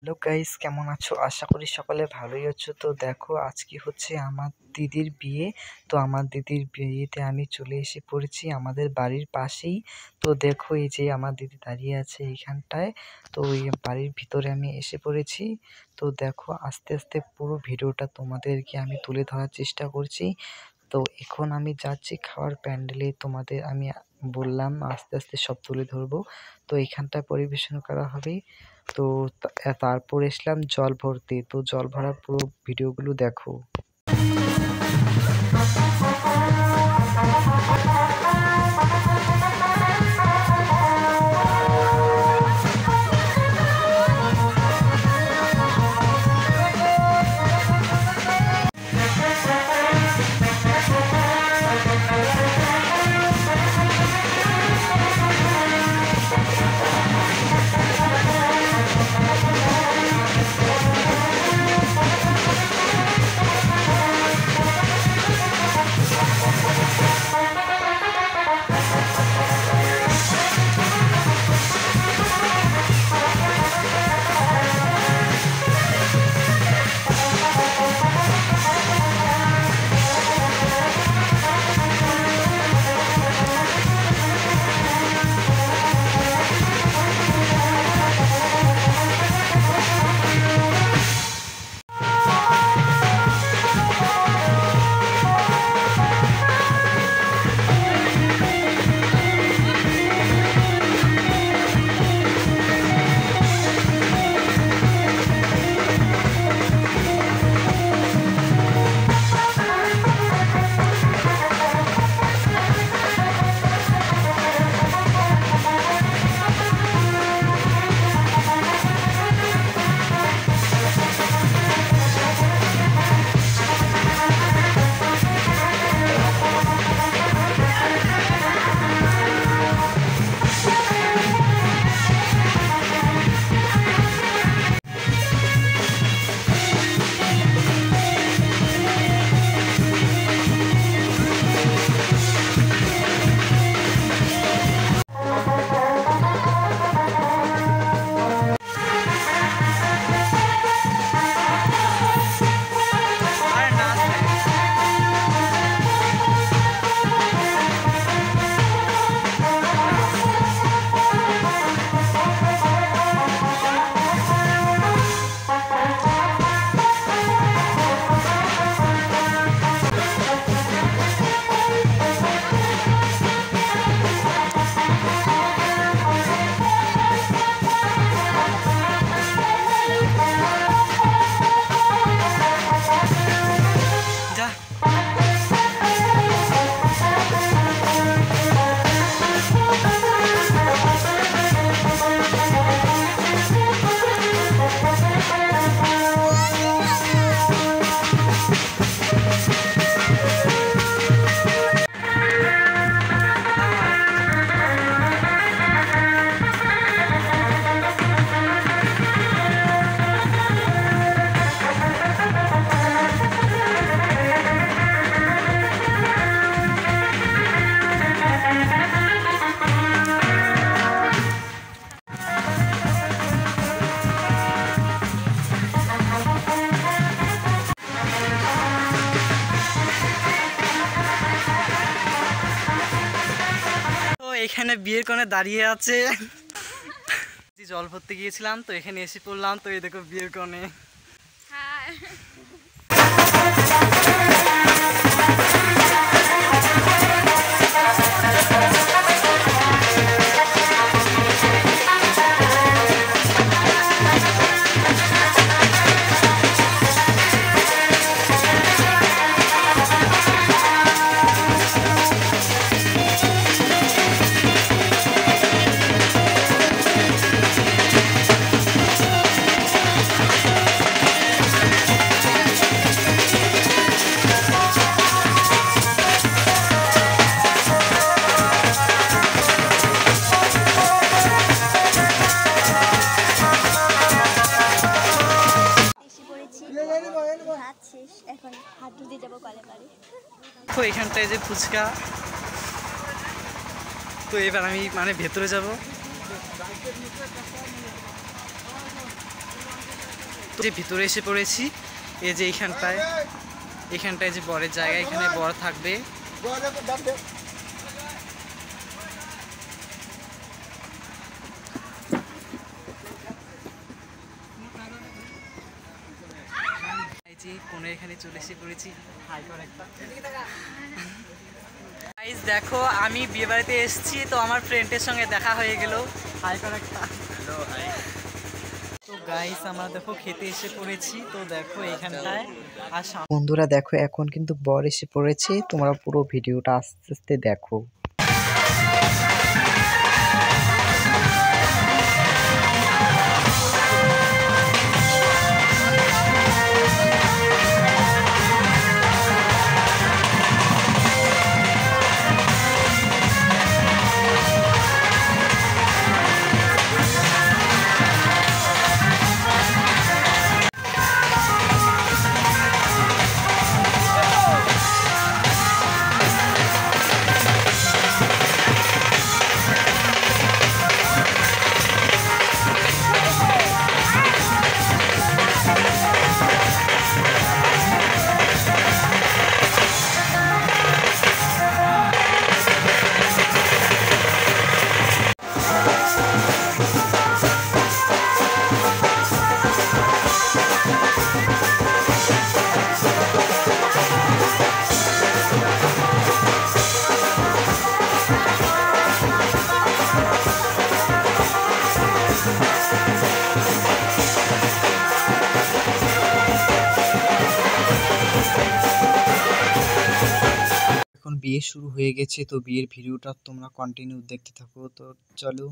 Hello guys, কেমন আছো? আশা করি সকলে ভালোই আছো। তো দেখো, আজকে হচ্ছে আমার দিদির বিয়ে। তো আমার দিদির বিয়েতে আমি চলে এসে পড়েছি আমাদের বাড়ির পাশেই। তো দেখো, এই যে আমার দিদি দাঁড়িয়ে আছে এইখানটায়। তো এই বাড়ির ভিতরে আমি এসে পড়েছি। তো দেখো, আস্তে আস্তে পুরো ভিডিওটা তোমাদেরকে আমি তুলে ধরার চেষ্টা করছি। তো এখন আমি যাচ্ছি খাওয়ার প্যান্ডেলে। তোমাদের আমি বললাম আস্তে আস্তে সব তুলে ধরবো। তো এখানটায় পরিবেশন করা হবে। তো তারপর এসলাম জল ভরতে। তো জল ভরার পুরো ভিডিওগুলো দেখো। এখানে বিয়ের কোণে দাঁড়িয়ে আছে। জল ভরতে গিয়েছিলাম, তো এখানে এসে পড়লাম। তো এই দেখো বিয়ের কোণে। তো এখানটায় যে ফুচকা। তো এবার আমি ভেতরে যাব। তো ভিতরে এসে পড়েছি। এই যে এখানটায় যে বরের জায়গা, এখানে বর থাকবে। এখানে চলে এসে পড়েছি। গাইস দেখো, আমি বিয়ে বাড়িতে এসেছি, তো আমার ফ্রেন্ডের সঙ্গে দেখা হয়ে গেল। হাই কর একটা। Hello hi. তো গাইস আমরা দেখো খেতে এসে পড়েছি। তো দেখো এখানটায় আর বন্ধুরা দেখো এখন কিন্তু বর এসে পড়েছে। তোমরা পুরো ভিডিওটা আস্তে আস্তে দেখো। বিয়ে শুরু হয়ে গেছে, তো বিয়ের ভিডিওটা তোমরা কন্টিনিউ দেখতে থাকো। তো চলো।